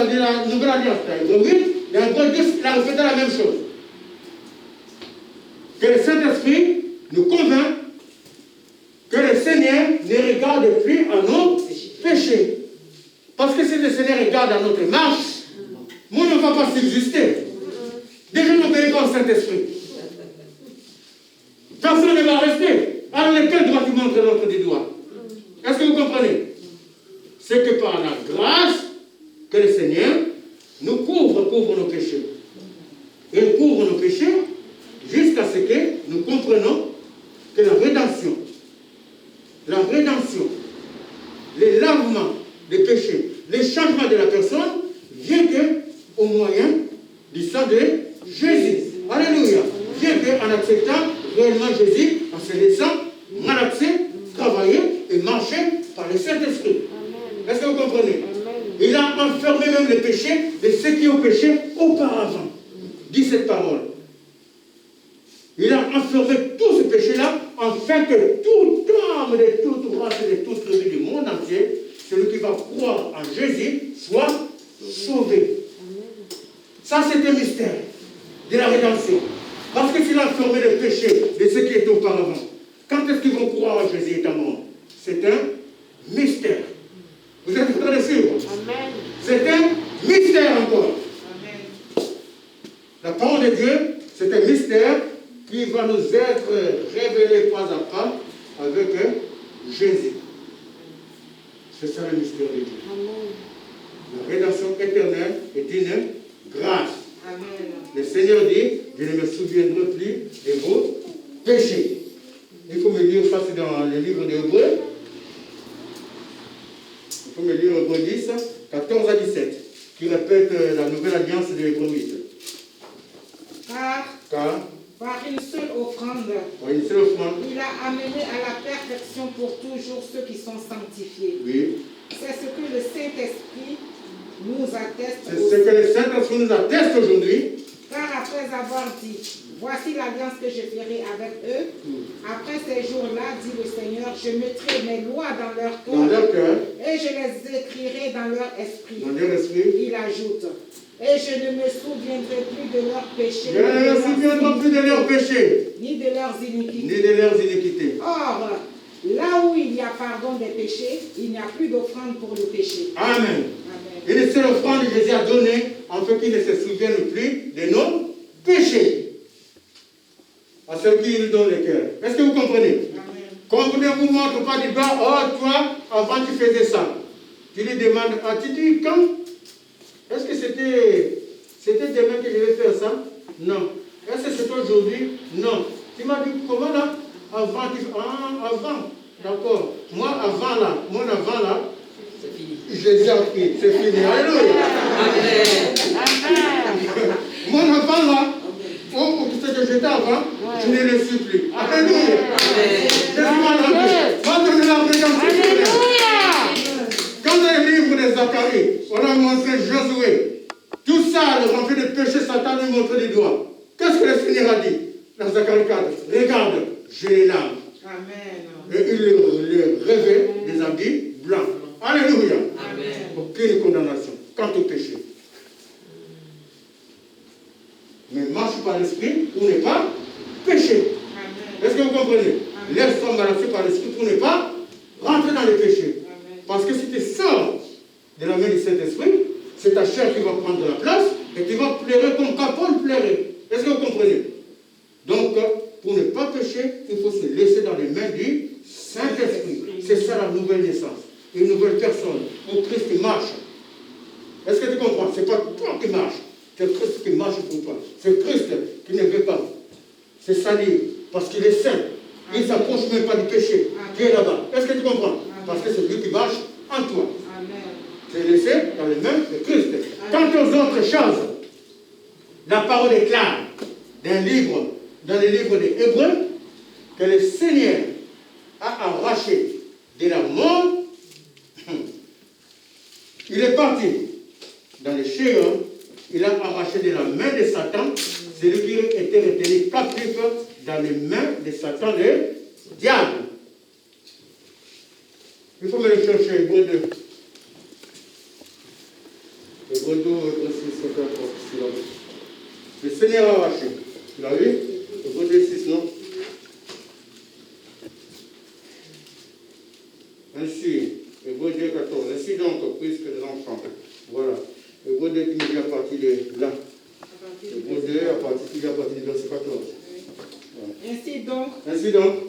de la Nouvelle Alliance, dans Hébreu 8, dans Hébreu 10, il a répété la même chose. Que le Saint-Esprit nous convainc que le Seigneur ne regarde plus à nos péchés. Parce que si le Seigneur regarde à notre marche, moi ne va pas subsister. Déjà, nous n'obéissons pas au Saint-Esprit. Personne ne va rester. Alors, lequel doit tu montrer l'autre du doigt? Est-ce que vous comprenez? C'est que par la grâce que le Seigneur nous couvre nos péchés. Il couvre nos péchés jusqu'à ce que nous comprenions que la rédemption, les lavements des péchés, les changements de la personne vient que au moyen du sang de Jésus. Alléluia. Vient qu'en acceptant réellement Jésus, en se laissant malaxer, travailler et marcher par le Saint-Esprit. Est-ce que vous comprenez? Il a enfermé même les péchés de ceux qui ont péché auparavant. Dit cette parole. Il a enfermé tous ces péchés-là, afin que toute âme de toute race et de toute tribu du monde entier, celui qui va croire en Jésus, soit sauvé. Ça, c'est un mystère de la rédemption. Parce que s'il a enfermé les péchés de ceux qui étaient auparavant, quand est-ce qu'ils vont croire en Jésus étant mort? C'est un mystère. Vous êtes en train de suivre? C'est un mystère encore. Amen. La parole de Dieu, c'est un mystère qui va nous être révélé pas à pas avec Jésus. C'est ça le mystère de Dieu. Amen. La rédemption éternelle est une grâce. Amen. Le Seigneur dit, je ne me souviendrai plus de vos péchés. Il faut me lire ça, c'est dans le livre de Hébreu. Il faut me lire Hébreu 10, 14 à 17, qui répète la nouvelle alliance de Hébreu 8. Car par une seule offrande, il a amené à la perfection pour toujours ceux qui sont sanctifiés. Oui. C'est ce que le Saint-Esprit nous atteste. C'est ce que le Saint-Esprit nous atteste aujourd'hui. Car après avoir dit, voici l'alliance que je ferai avec eux, après ces jours-là, dit le Seigneur, je mettrai mes lois dans leur cœur, et je les écrirai dans leur esprit. Il ajoute, et je ne me souviendrai plus de leurs péchés. Je ne me souviendrai plus de leurs péchés. Ni de leurs iniquités. Or, là où il y a pardon des péchés, il n'y a plus d'offrande pour le péché. Amen. Et une seule offrande que Jésus a donnée, afin qu'il ne se souvienne plus de nos péchés. À ceux qui lui donnent le cœur. Est-ce que vous comprenez? Quand vous ne vous montre pas du doigt, oh, toi, avant tu faisais ça. Tu lui demandes, ah, tu dis quand? Est-ce que c'était demain que je vais faire ça? Non. Est-ce que c'est aujourd'hui? Non. Tu m'as dit, comment là? Avant, avant. D'accord. Moi, avant là, c'est fini. Jésus a pris, c'est fini. Alléluia. Mon avant là, ce que j'étais avant, je ne le suis plus. Alléluia. Je suis malade. Moi, je ne la regarde plus. Quand dans le livre de Zacharie, on a montré Josué, tout ça, le rempli de péché, Satan lui montre les doigts. Qu'est-ce que le Seigneur a dit dans Zacharie 4? Regarde, j'ai les larmes. Amen. Et il le revêt des habits blancs. Alléluia. Amen. Aucune condamnation quant au péché. Mais marche par l'esprit pour ne pas pécher. Est-ce que vous comprenez? Laisse-toi balancer par l'esprit pour ne pas rentrer dans le péché. Amen. Parce que si tu sors de la main du Saint-Esprit, c'est ta chair qui va prendre la place et tu vas pleurer comme Paul pleurait. Est-ce que vous comprenez? Donc, pour ne pas pécher, il faut se laisser dans les mains du Saint-Esprit. C'est ça la nouvelle naissance. Une nouvelle personne, où Christ marche. Est-ce que tu comprends? Ce n'est pas toi qui marches, c'est Christ qui marche pour toi. C'est Christ qui ne veut pas se salir, parce qu'il est saint. Il ne s'approche même pas du péché qui est là-bas. Est-ce que tu comprends? Parce que c'est lui qui marche en toi. C'est laissé dans les mains de Christ. Quant aux autres choses, la parole est claire dans le livre des Hébreux, que le Seigneur a arraché de la mort. Il est parti dans le Sheol, il a arraché de la main de Satan, celui qui était retenu captif dans les mains de Satan, le diable. Il faut me le chercher, Hébreu 2. Hébreux 12, verset 54. Le Seigneur a arraché. Tu l'as vu? Hébreux 2, 6, non? Ainsi, Hébreux 2, 14. Ainsi donc, puisque les enfants. Voilà. Hébreux 2 qui nous dit à partir de là. Hébreux 2 à partir du verset 14. Ainsi donc,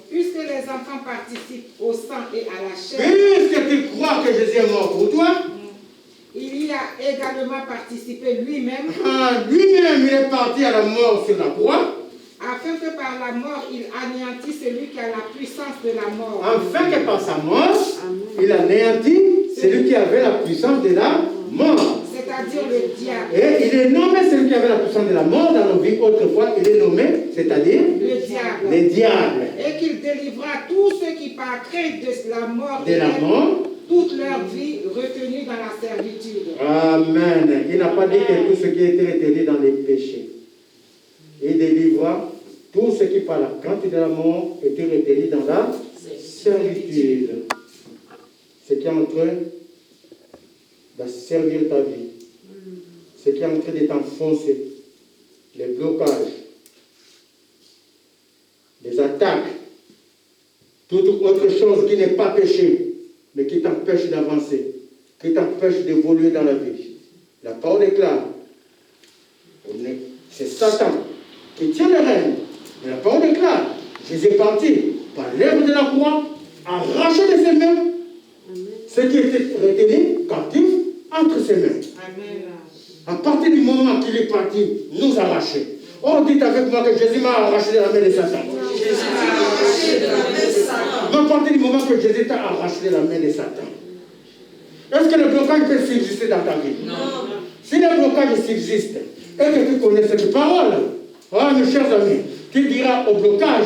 puisque les enfants participent au sang et à la chair, puisque tu crois que Jésus est mort pour toi, il y a également participé lui-même. Lui-même, il est parti à la mort sur la croix. Afin que par la mort, il anéantit celui qui a la puissance de la mort. Afin que par sa mort, il anéantit celui qui avait la puissance de la mort. C'est-à-dire le diable. Et il est nommé celui qui avait la puissance de la mort dans nos vies autrefois. Il est nommé, c'est-à-dire le diable. Les diables. Et qu'il délivra tous ceux qui par crainte de la mort toute leur vie retenus dans la servitude. Amen. Il n'a pas dit que tout ce qui était retenu dans les péchés. Il délivra tous ceux qui par la crainte de la mort étaient retenus dans la servitude. Ce qui est en train d'asservir ta vie. Ce qui est en train de t'enfoncer. Les blocages. Les attaques. Toute autre chose qui n'est pas péché, mais qui t'empêche d'avancer, qui t'empêche d'évoluer dans la vie. La parole déclare, c'est Satan qui tient le règne. Mais la parole déclare, Jésus est parti par l'œuvre de la croix, arraché de ses mains ce qui était retenu captif entre ses mains. Amen. À partir du moment qu'il est parti, nous arracher. Oh, dites avec moi que Jésus m'a arraché de la main de Satan. À partir du moment que Jésus t'a arraché de la main de Satan, est-ce que le blocage peut subsister dans ta vie? Non. Si le blocage subsiste et que tu connais cette parole, mes chers amis, tu diras au blocage,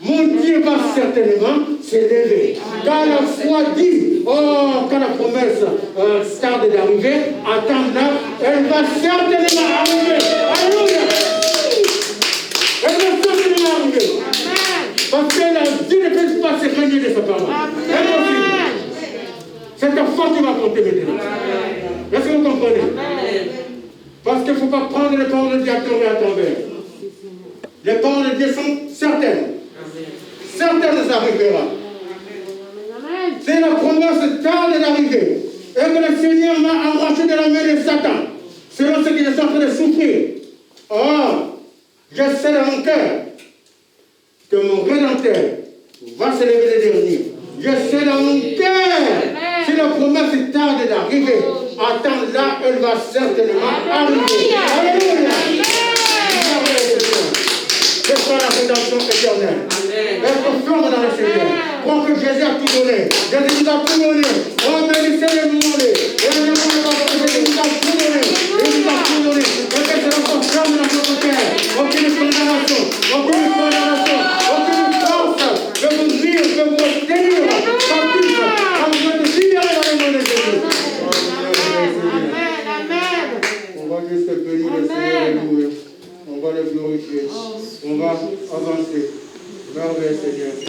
mon Dieu va certainement s'élever. Car la foi dit, quand la promesse tarde d'arriver, attends-la, elle va certainement arriver. Alléluia. Elle va certainement arriver. Parce que la vie ne peut pas se régner de sa parole. C'est ta foi qui va compter maintenant. Est-ce que vous comprenez? Parce qu'il ne faut pas prendre les paroles de Dieu à tort et à travers. Les paroles de Dieu sont certaines. Certaines arriveront. Si la promesse tarde d'arriver et que le Seigneur m'a arraché de la main de Satan, selon ce qu'il est en train de souffrir, je sais dans mon cœur que mon Rédempteur va se lever le dernier. Je sais dans mon cœur, si la promesse tarde d'arriver, attends là, elle va certainement arriver. Alléluia. C'est ça la rédemption éternelle. Être fort dans le Seigneur. Crois que Jésus a tout donné. Jésus nous a tout donné. Oh, bénissez le monde. Et le monde va donner. Il nous a tout donné. Il nous a tout donné. Et que c'est notre flamme dans notre cœur. Aucune condamnation. Aucune condamnation. Aucune force. Je vous dire, je vous délivre. Captif. Quand vous êtes libérés dans le nom de Jésus. Amen. On va juste bénir le Seigneur. On va le glorifier. On va avancer. Merveilleux Seigneur.